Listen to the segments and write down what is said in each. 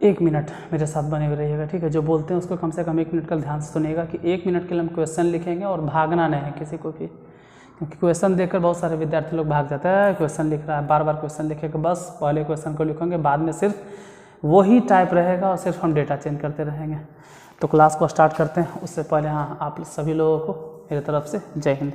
1 minute मेरे साथ बने हुए रहिएगा, ठीक है। जो बोलते हैं उसको कम से कम 1 मिनट का ध्यान से सुनिएगा कि 1 मिनट के लिए हम क्वेश्चन लिखेंगे और भागना नहीं है किसी को भी, क्योंकि क्वेश्चन देखकर बहुत सारे विद्यार्थी लोग भाग जाते हैं, क्वेश्चन लिख रहा है, बार बार क्वेश्चन लिखेगा, बस पहले क्वेश्चन को लिखेंगे, बाद में सिर्फ वही टाइप रहेगा और सिर्फ हम डेटा चेंज करते रहेंगे। तो क्लास को स्टार्ट करते हैं। उससे पहले हाँ, आप सभी लोगों को मेरी तरफ से जय हिंद,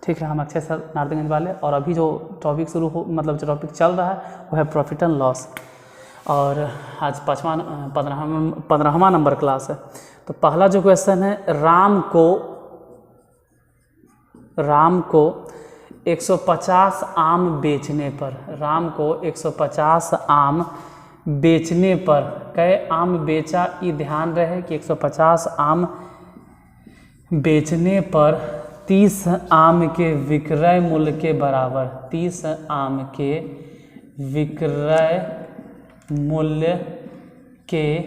ठीक है। हम अक्षय सर नारदगंज वाले, और अभी जो टॉपिक शुरू हो मतलब जो टॉपिक चल रहा है वो है प्रॉफिट एंड लॉस, और आज 15वां नंबर क्लास है। तो पहला जो क्वेश्चन है, राम को 150 आम बेचने पर, राम को 150 आम बेचने पर कै आम बेचा, ये ध्यान रहे कि 150 आम बेचने पर 30 आम के विक्रय मूल्य के बराबर, 30 आम के विक्रय मूल्य के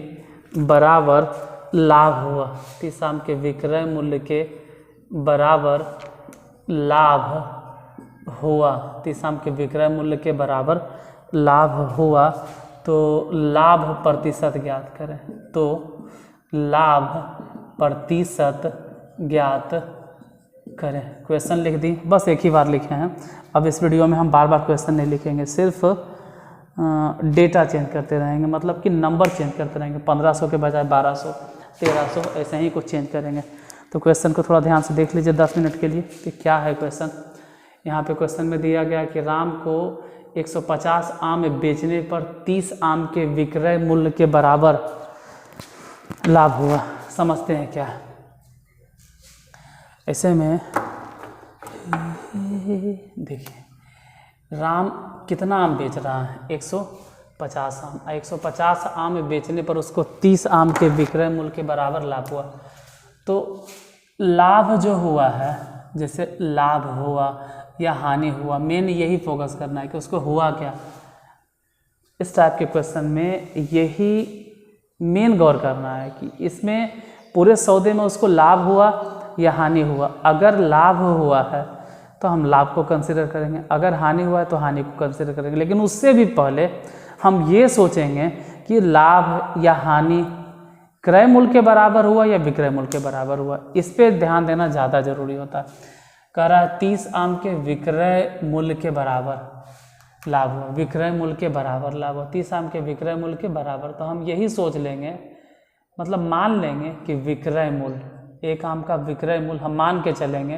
बराबर लाभ हुआ, 30 आम के विक्रय मूल्य के बराबर लाभ हुआ, 30 आम के विक्रय मूल्य के बराबर लाभ हुआ। तो लाभ प्रतिशत ज्ञात करें, तो लाभ प्रतिशत ज्ञात करें। क्वेश्चन लिख दी, बस एक ही बार लिखे हैं। अब इस वीडियो में हम बार बार क्वेश्चन नहीं लिखेंगे, सिर्फ डेटा चेंज करते रहेंगे, मतलब कि नंबर चेंज करते रहेंगे, 1500 के बजाय 1200, 1300, ऐसे ही कुछ चेंज करेंगे। तो क्वेश्चन को थोड़ा ध्यान से देख लीजिए 10 मिनट के लिए कि क्या है क्वेश्चन। यहाँ पे क्वेश्चन में दिया गया कि राम को 150 आम बेचने पर 30 आम के विक्रय मूल्य के बराबर लाभ हुआ। समझते हैं क्या। ऐसे में देखिए, राम कितना आम बेच रहा है, 150 आम, 150 आम बेचने पर उसको 30 आम के विक्रय मूल्य के बराबर लाभ हुआ। तो लाभ जो हुआ है, जैसे लाभ हुआ या हानि हुआ, मेन यही फोकस करना है कि उसको हुआ क्या। इस टाइप के क्वेश्चन में यही मेन गौर करना है कि इसमें पूरे सौदे में उसको लाभ हुआ या हानि हुआ। अगर लाभ हुआ है तो हम लाभ को कंसिडर करेंगे, अगर हानि हुआ है तो हानि को कंसिडर करेंगे। लेकिन उससे भी पहले हम ये सोचेंगे कि लाभ या हानि क्रय मूल्य के बराबर हुआ या विक्रय मूल्य के बराबर हुआ। इस पर ध्यान देना ज़्यादा जरूरी होता है। कह रहा है 30 आम के विक्रय मूल्य के बराबर लाभ हुआ, विक्रय मूल्य के बराबर लाभ हुआ, 30 आम के विक्रय मूल्य के बराबर। तो हम यही सोच लेंगे, मतलब मान लेंगे कि विक्रय मूल्य, एक आम का विक्रय मूल्य हम मान के चलेंगे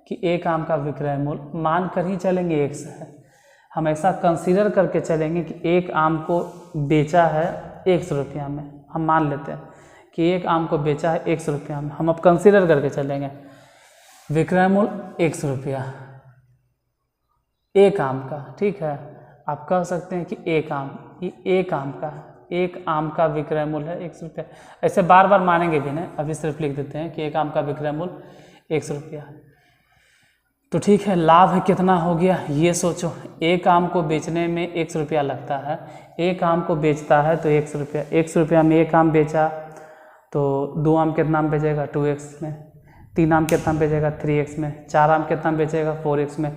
कि एक आम का विक्रय मूल्य मान कर ही चलेंगे 1 है। हम ऐसा कंसीडर करके चलेंगे कि एक आम को बेचा है 100 रुपया में, हम मान लेते हैं कि एक आम को बेचा है 100 रुपया में। हम अब कंसीडर करके चलेंगे विक्रय मूल्य 100 रुपया एक आम का, ठीक है। आप कह सकते हैं कि एक आम, ये एक आम का विक्रय मूल्य है 100 रुपया। ऐसे बार बार मानेंगे भी नहीं, अभी सिर्फ लिख देते हैं कि एक आम का विक्रय मूल्य 100 रुपया। तो ठीक है, लाभ कितना हो गया ये सोचो। एक आम को बेचने में 100 रुपया लगता है, एक आम को बेचता है तो 100 रुपया, 100 रुपया में एक आम बेचा तो 2 आम कितना में बेचेगा 2x में, 3 आम कितना में बेचेगा 3x में, 4 आम कितना में बेचेगा 4x में,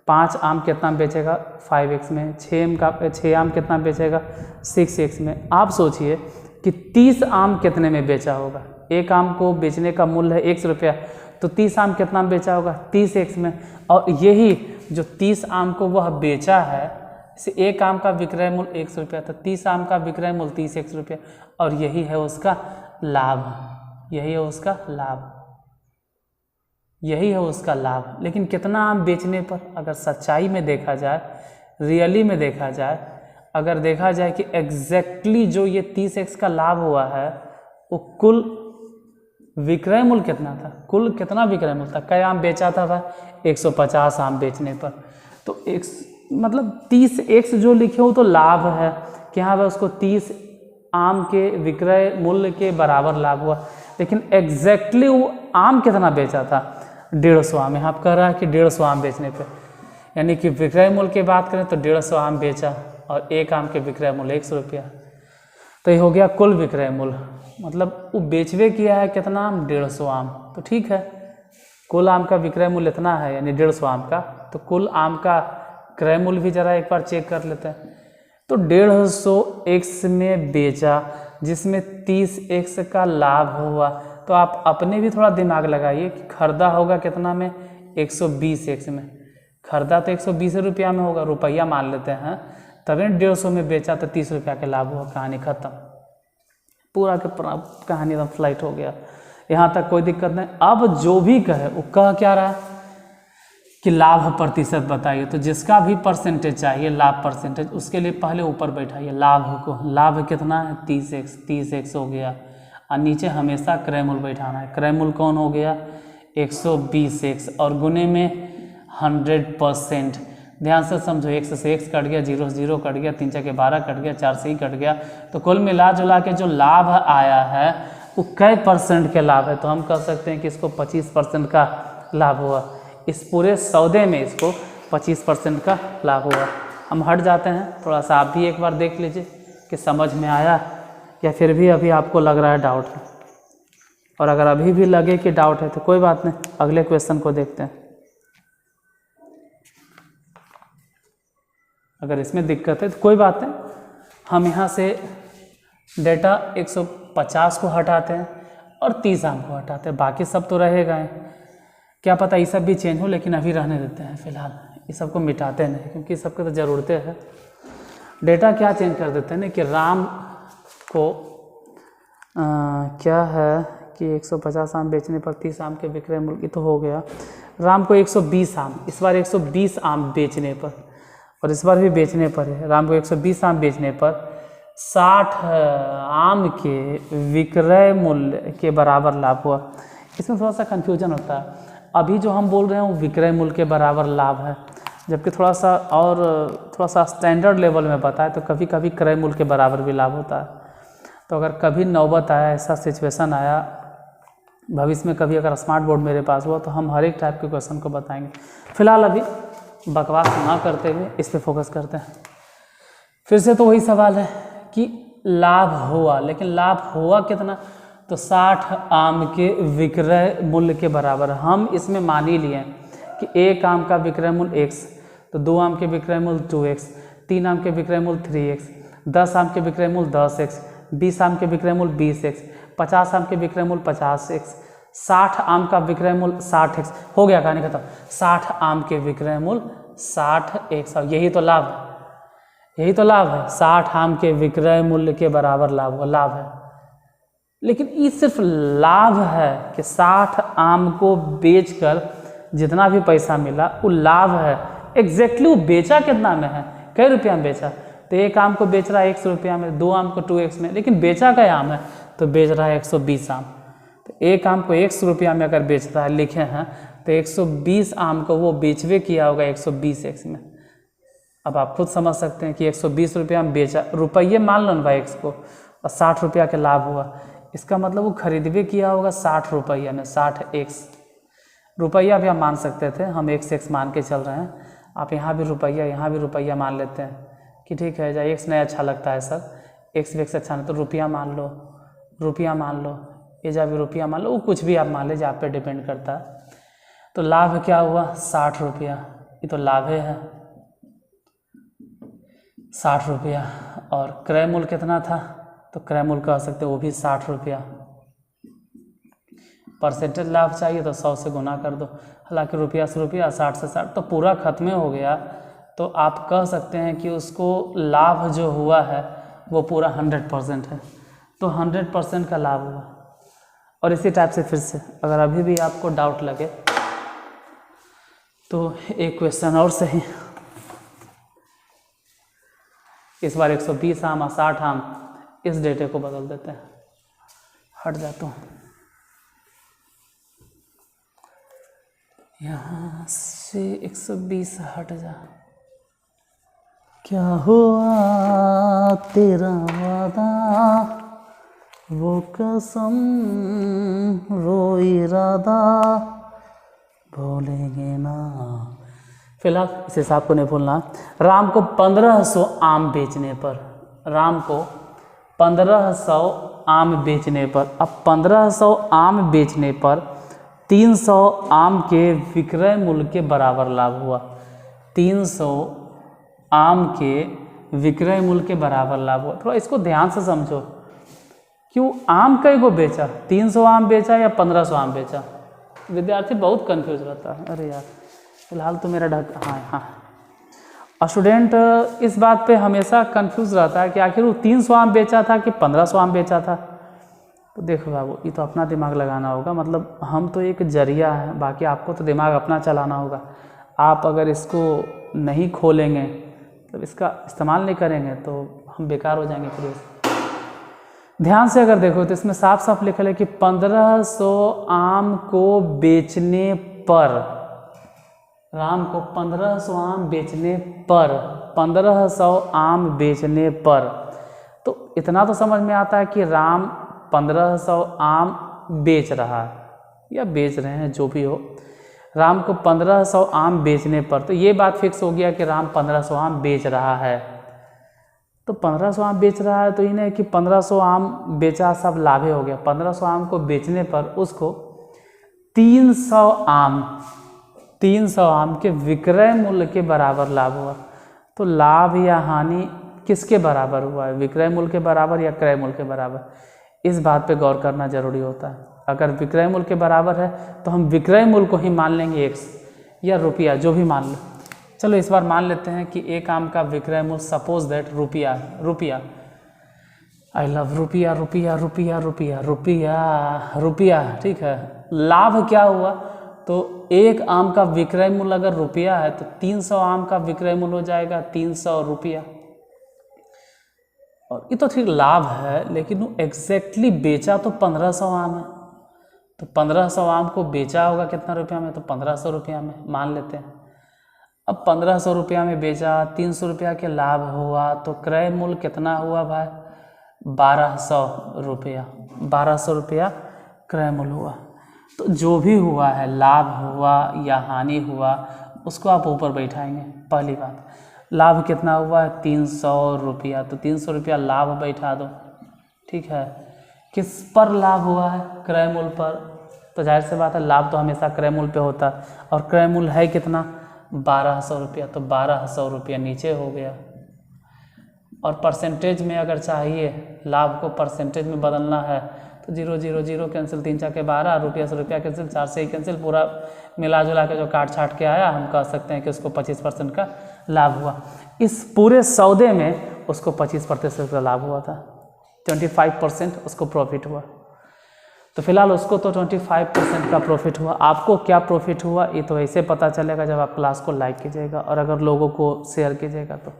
5 आम कितना में बेचेगा 5x में, 6 आम कितना बेचेगा 6x में। आप सोचिए कि 30 आम कितने में बेचा होगा। एक आम को बेचने का मूल्य है 100 रुपया, तो 30 आम कितना में बेचा होगा 30x में। और यही जो 30 आम को वह बेचा है, इसे एक आम का विक्रय मूल्य 100 रुपया, तो 30 आम का विक्रय मूल्य 30x रुपया, और यही है उसका लाभ, यही है उसका लाभ, यही है उसका लाभ। लेकिन कितना आम बेचने पर, अगर सच्चाई में देखा जाए, रियली में देखा जाए, अगर देखा जाए कि एग्जैक्टली जो ये 30x का लाभ हुआ है वो कुल विक्रय मूल्य कितना था, कुल कितना विक्रय मूल्य था, कई आम बेचा था भाई 150 आम बेचने पर, तो मतलब 30x जो लिखे हो तो लाभ है कि हाँ भाई उसको 30 आम के विक्रय मूल्य के बराबर लाभ हुआ। लेकिन एग्जैक्टली वो आम कितना बेचा था 150 आम, यहाँ कह रहा है कि 150 आम बेचने पे, यानी कि विक्रय मूल्य की बात करें तो 150 आम बेचा और एक आम के विक्रय मूल्य 100 रुपया, तो ये हो गया कुल विक्रय मूल्य। मतलब वो बेचवे किया है कितना आम 150 आम, तो ठीक है कुल आम का विक्रय मूल्य इतना है यानी 150 आम का, तो कुल आम का क्रय मूल्य भी जरा एक बार चेक कर लेते हैं। तो 150x में बेचा जिसमें 30x का लाभ हुआ। तो आप अपने भी थोड़ा दिमाग लगाइए कि खरीदा होगा कितना में, 120x में। खरीदा तो 120 रुपया में होगा, रुपया मान लेते हैं, तभी 150 में बेचा तो 30 रुपया का लाभ हुआ। कहानी खत्म, पूरा के पूरा कहानी एकदम फ्लाइट हो गया। यहाँ तक कोई दिक्कत नहीं। अब जो भी कहे वो कह क्या रहा है कि लाभ प्रतिशत बताइए। तो जिसका भी परसेंटेज चाहिए, लाभ परसेंटेज, उसके लिए पहले ऊपर बैठाइए लाभ को। लाभ कितना है, 30x हो गया, और नीचे हमेशा क्रय मूल्य बैठाना है। क्रय मूल्य कौन हो गया, 120x, और गुने में 100%। ध्यान से समझो, x से x कट गया, 0 से 0 कट गया, 3 4 के 12 कट गया, 4 से ही कट गया। तो कुल मिला जुला के जो लाभ आया है वो कई % के लाभ है। तो हम कह सकते हैं कि इसको 25% का लाभ हुआ। इस पूरे सौदे में इसको 25% का लाभ हुआ। हम हट जाते हैं, थोड़ा सा आप भी एक बार देख लीजिए कि समझ में आया या फिर भी अभी आपको लग रहा है डाउट है। और अगर अभी भी लगे कि डाउट है तो कोई बात नहीं, अगले क्वेश्चन को देखते हैं। अगर इसमें दिक्कत है तो कोई बात नहीं, हम यहाँ से डेटा 150 को हटाते हैं और 30 आम को हटाते हैं, बाकी सब तो रहेगा। क्या पता ये सब भी चेंज हो, लेकिन अभी रहने देते हैं फिलहाल, ये सब को मिटाते नहीं क्योंकि इस सब की तो ज़रूरतें है। डेटा क्या चेंज कर देते हैं ना कि राम को क्या है कि 150 आम बेचने पर 30 आम के विक्रय मूल्य की तो हो गया। राम को 120 आम, इस बार 120 आम बेचने पर, और इस बार भी बेचने पर है, राम को 120 आम बेचने पर 60 आम के विक्रय मूल्य के बराबर लाभ हुआ। इसमें थोड़ा सा कन्फ्यूजन होता है। अभी जो हम बोल रहे हैं वो विक्रय मूल्य के बराबर लाभ है, जबकि थोड़ा सा स्टैंडर्ड लेवल में बताए तो कभी कभी क्रय मूल्य के बराबर भी लाभ होता है। तो अगर कभी नौबत आया, ऐसा सिचुएशन आया भविष्य में, कभी अगर स्मार्ट बोर्ड मेरे पास हुआ तो हम हर एक टाइप के क्वेश्चन को बताएंगे। फिलहाल अभी बकवास ना करते हुए इस पे फोकस करते हैं। फिर से तो वही सवाल है कि लाभ हुआ, लेकिन लाभ हुआ कितना, तो 60 आम के विक्रय मूल्य के बराबर। हम इसमें मान ही लिए कि एक आम का विक्रय मूल्य x, तो 2 आम के विक्रय मूल्य 2x, 3 आम के विक्रय मूल्य 3x, 10 आम के विक्रय मूल्य 10x, 20 आम के विक्रय मूल्य 20x, 50 आम के विक्रय मूल्य 50x, 60 आम का विक्रय मूल्य 60x। हो गया कहानी खत्म। 60 आम के विक्रय मूल्य 60x, और यही तो लाभ है, यही तो लाभ है। 60 आम के विक्रय मूल्य के बराबर लाभ है। लेकिन ये सिर्फ लाभ है कि 60 आम को बेचकर जितना भी पैसा मिला वो लाभ है। एग्जैक्टली वो बेचा कितना में है, कई रुपया में बेचा, तो एक आम को बेच रहा है 100 रुपया में, 2 आम को 2x में, लेकिन बेचा का आम है तो बेच रहा है 120 आम। तो एक आम को 100 रुपया में अगर बेच रहा है, लिखे हैं, तो 120 आम को वो बेचवे किया होगा 120x में। अब आप खुद समझ सकते हैं कि 120 रुपया में बेचा, रुपये मान लो ना भाई x को, और 60 रुपया के लाभ हुआ। इसका मतलब वो खरीदवे किया होगा 60 रुपया में, 60x। रुपया भी आप मान सकते थे, हम x मान के चल रहे हैं। आप यहाँ भी रुपया, यहाँ भी रुपया मान लेते हैं कि ठीक है, जहाँ x नहीं अच्छा लगता है सर, x अच्छा नहीं, तो रुपया मान लो, ये जहाँ भी रुपया मान लो, वो कुछ भी आप मान लीजिए, आप पे डिपेंड करता है। तो लाभ क्या हुआ, 60 रुपया, ये तो लाभ है 60 रुपया। और क्रय मूल्य कितना था, तो क्रय मूल्य कह सकते हैं वो भी 60 रुपया। परसेंटेज लाभ चाहिए तो 100 से गुना कर दो, हालांकि रुपया से रुपया, 60 से 60, तो पूरा खत्म हो गया। तो आप कह सकते हैं कि उसको लाभ जो हुआ है वो पूरा 100% है, तो 100% का लाभ हुआ। और इसी टाइप से फिर से अगर अभी भी आपको डाउट लगे तो एक क्वेश्चन और सही, इस बार 120 आम और 60 आम, इस डेटे को बदल देते हैं। हट जाता हूँ यहाँ से, 120 हट जा। क्या हुआ तेरा वादा, वो कसम, वो इरादा, भूलेंगे ना। फिलहाल इस हिसाब को नहीं भूलना। राम को 1500 आम बेचने पर, राम को 1500 आम बेचने पर, अब 1500 आम बेचने पर 300 आम के विक्रय मूल्य के बराबर लाभ हुआ। 300 आम के विक्रय मूल्य के बराबर लाभ हुआ। थोड़ा इसको ध्यान से समझो। क्यों आम कई को बेचा, 300 आम बेचा या 1500 आम बेचा? विद्यार्थी बहुत कंफ्यूज रहता है। अरे यार फिलहाल तो मेरा हाँ स्टूडेंट इस बात पे हमेशा कंफ्यूज रहता है कि आखिर वो 300 आम बेचा था कि 1500 आम बेचा था। तो देखो बाबू, ये तो अपना दिमाग लगाना होगा, मतलब हम तो एक जरिया है, बाकी आपको तो दिमाग अपना चलाना होगा। आप अगर इसको नहीं खोलेंगे, मतलब इसका इस्तेमाल नहीं करेंगे, तो हम बेकार हो जाएंगे पूरे। ध्यान से अगर देखो तो इसमें साफ साफ लिखा है कि 1500 आम को बेचने पर, राम को 1500 आम बेचने पर, 1500 आम बेचने पर, तो इतना तो समझ में आता है कि राम 1500 आम बेच रहा है या बेच रहे हैं, जो भी हो, राम को 1500 आम बेचने पर, तो ये बात फिक्स हो गया कि राम 1500 आम बेच रहा है। तो 1500 आम बेच रहा है तो ये नहीं कि 1500 आम बेचा सब लाभे हो गया। 1500 आम को बेचने पर उसको 300 आम के विक्रय मूल्य के बराबर लाभ हुआ। तो लाभ या हानि किसके बराबर हुआ है, विक्रय मूल्य के बराबर या क्रय मूल्य के बराबर? इस बात पे गौर करना जरूरी होता है। अगर विक्रय मूल्य के बराबर है तो हम विक्रय मूल्य को ही मान लेंगे x या रुपया, जो भी मान लो। चलो इस बार मान लेते हैं कि एक आम का विक्रय मूल्य सपोज दैट रुपया, आई लव रुपया रुपया रुपया रुपया रुपया रुपया, ठीक है। लाभ क्या हुआ, तो एक आम का विक्रय मूल्य अगर रुपया है तो 300 आम का विक्रय मूल्य हो जाएगा 300 रुपया। और ये तो ठीक लाभ है, लेकिन वो एग्जैक्टली बेचा तो 1500 आम है, तो 1500 आम को बेचा होगा कितना रुपया में, तो 1500 रुपया में मान लेते हैं। अब 1500 रुपया में बेचा, 300 रुपया के लाभ हुआ, तो क्रय मूल्य कितना हुआ भाई, 1200 रुपया। 1200 रुपया क्रय मूल्य हुआ। तो जो भी हुआ है, लाभ हुआ या हानि हुआ, उसको आप ऊपर बैठाएंगे। पहली बात, लाभ कितना हुआ है, 300 रुपया, तो 300 रुपया लाभ बैठा दो, ठीक है। किस पर लाभ हुआ है, क्रय मूल्य पर, तो जाहिर सी बात है लाभ तो हमेशा क्रय मूल्य पे होता है, और क्रय मूल्य है कितना, 1200 रुपया, तो 1200 रुपया नीचे हो गया। और परसेंटेज में अगर चाहिए लाभ को परसेंटेज में बदलना है तो 0 0 0 कैंसिल, 3 4 के 12, रुपया से रुपया कैंसिल, 4 से ही कैंसिल, पूरा मिला जुला के जो काट छाट के आया, हम कह सकते हैं कि उसको 25% का लाभ हुआ। इस पूरे सौदे में उसको 25% का लाभ हुआ था, 25% उसको प्रॉफिट हुआ। तो फिलहाल उसको तो 25% का प्रॉफिट हुआ। आपको क्या प्रॉफिट हुआ ये तो ऐसे पता चलेगा जब आप क्लास को लाइक कीजिएगा और अगर लोगों को शेयर कीजिएगा। तो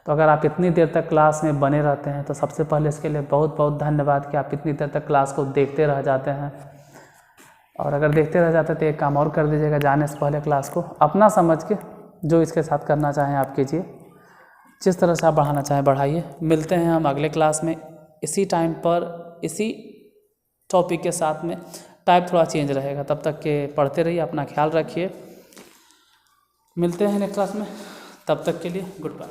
अगर आप इतनी देर तक क्लास में बने रहते हैं तो सबसे पहले इसके लिए बहुत बहुत धन्यवाद कि आप इतनी देर तक क्लास को देखते रह जाते हैं। और अगर देखते रह जाते तो एक काम और कर दीजिएगा, जाने से पहले क्लास को अपना समझ के जो इसके साथ करना चाहें आप कीजिए, जिस तरह से आप बढ़ाना चाहें बढ़ाइए। मिलते हैं हम अगले क्लास में इसी टाइम पर इसी टॉपिक के साथ में। टाइप थोड़ा चेंज रहेगा, तब तक के पढ़ते रहिए, अपना ख्याल रखिए। मिलते हैं नेक्स्ट क्लास में, तब तक के लिए गुड बाय।